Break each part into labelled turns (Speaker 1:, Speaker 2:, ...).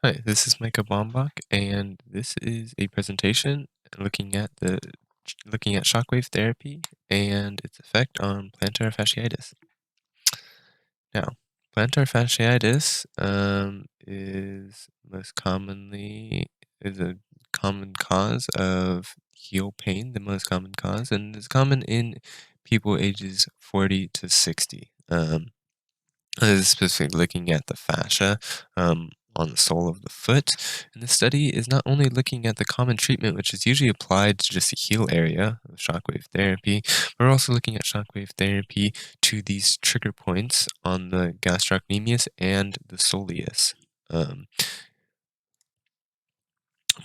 Speaker 1: Hi, this is Micah Bombach, and this is a presentation looking at shockwave therapy and its effect on plantar fasciitis. Now, plantar fasciitis is a common cause of heel pain, the most common cause, and is common in people ages 40 to 60. This is specifically looking at the fascia on the sole of the foot. And the study is not only looking at the common treatment, which is usually applied to just the heel area of shockwave therapy, but we're also looking at shockwave therapy to these trigger points on the gastrocnemius and the soleus. Um,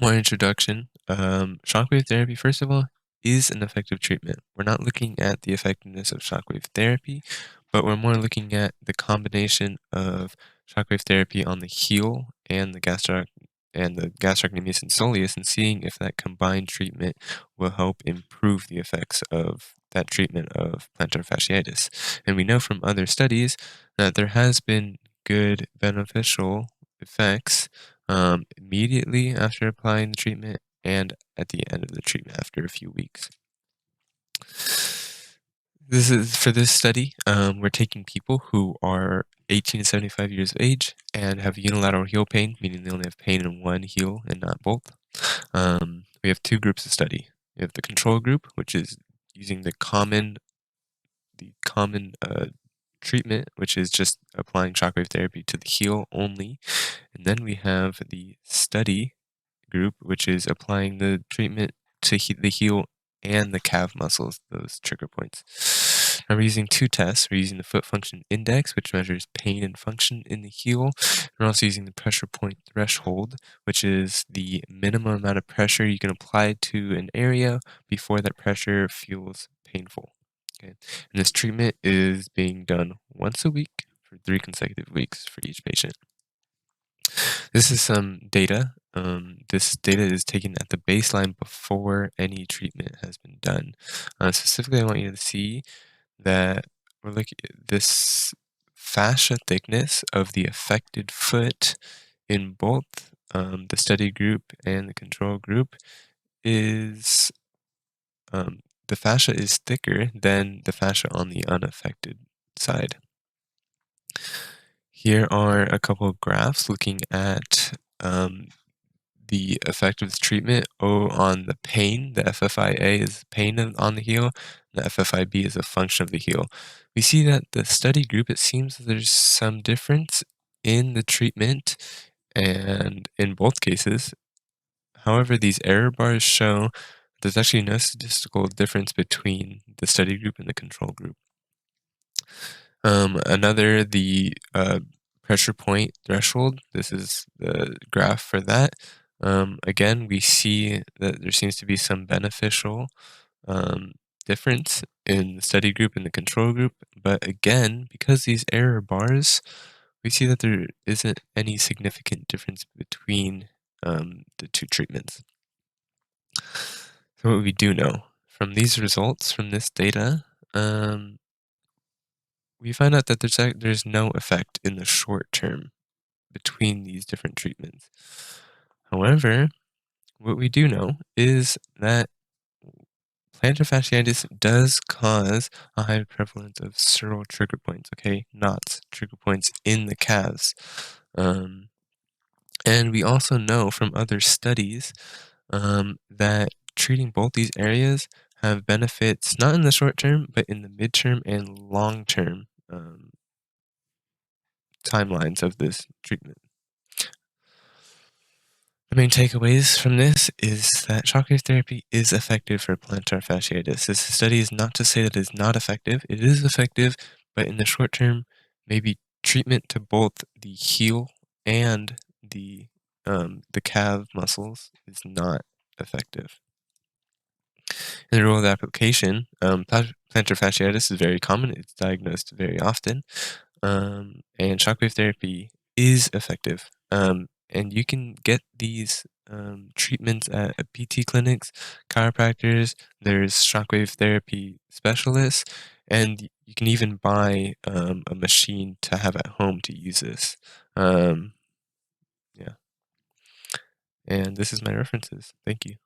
Speaker 1: More introduction. Shockwave therapy, first of all, is an effective treatment. We're not looking at the effectiveness of shockwave therapy, but we're more looking at the combination of shockwave therapy on the heel and the gastrocnemius and soleus, and seeing if that combined treatment will help improve the effects of that treatment of plantar fasciitis. And we know from other studies that there has been good beneficial effects immediately after applying the treatment and at the end of the treatment after a few weeks. This is for this study. We're taking people who are 18 to 75 years of age and have unilateral heel pain, meaning they only have pain in one heel and not both. We have two groups of study. We have the control group, which is using the common treatment, which is just applying shockwave therapy to the heel only. And then we have the study group, which is applying the treatment to the heel and the calf muscles, those trigger points. Now we're using two tests. We're using the foot function index, which measures pain and function in the heel. We're also using the pressure point threshold, which is the minimum amount of pressure you can apply to an area before that pressure feels painful. Okay. And this treatment is being done once a week for 3 consecutive weeks for each patient. This is some data. This data is taken at the baseline before any treatment has been done. Specifically, I want you to see that we're looking at this fascia thickness of the affected foot in both the study group and the control group is the fascia is thicker than the fascia on the unaffected side. Here are a couple of graphs looking at the effect of this treatment on the pain. The FFIA is pain on the heel. The FFIB is a function of the heel. We see that the study group, it seems that there's some difference in the treatment and in both cases. However, these error bars show there's actually no statistical difference between the study group and the control group. The pressure point threshold. This is the graph for that. Again, we see that there seems to be some beneficial difference in the study group and the control group. But again, because these error bars, we see that there isn't any significant difference between the two treatments. So what we do know from these results, from this data, we find out that there's no effect in the short term between these different treatments. However, what we do know is that plantar fasciitis does cause a high prevalence of sural trigger points, okay, knots, trigger points in the calves. And we also know from other studies that treating both these areas have benefits not in the short term, but in the midterm and long term timelines of this treatment. The main takeaways from this is that shockwave therapy is effective for plantar fasciitis. This study is not to say that it is not effective. It is effective, but in the short term, maybe treatment to both the heel and the calf muscles is not effective. In the real world application, plantar fasciitis is very common. It's diagnosed very often, and shockwave therapy is effective. And you can get these treatments at PT clinics, chiropractors. There's shockwave therapy specialists, and you can even buy a machine to have at home to use this. Yeah. and this is my references. Thank you.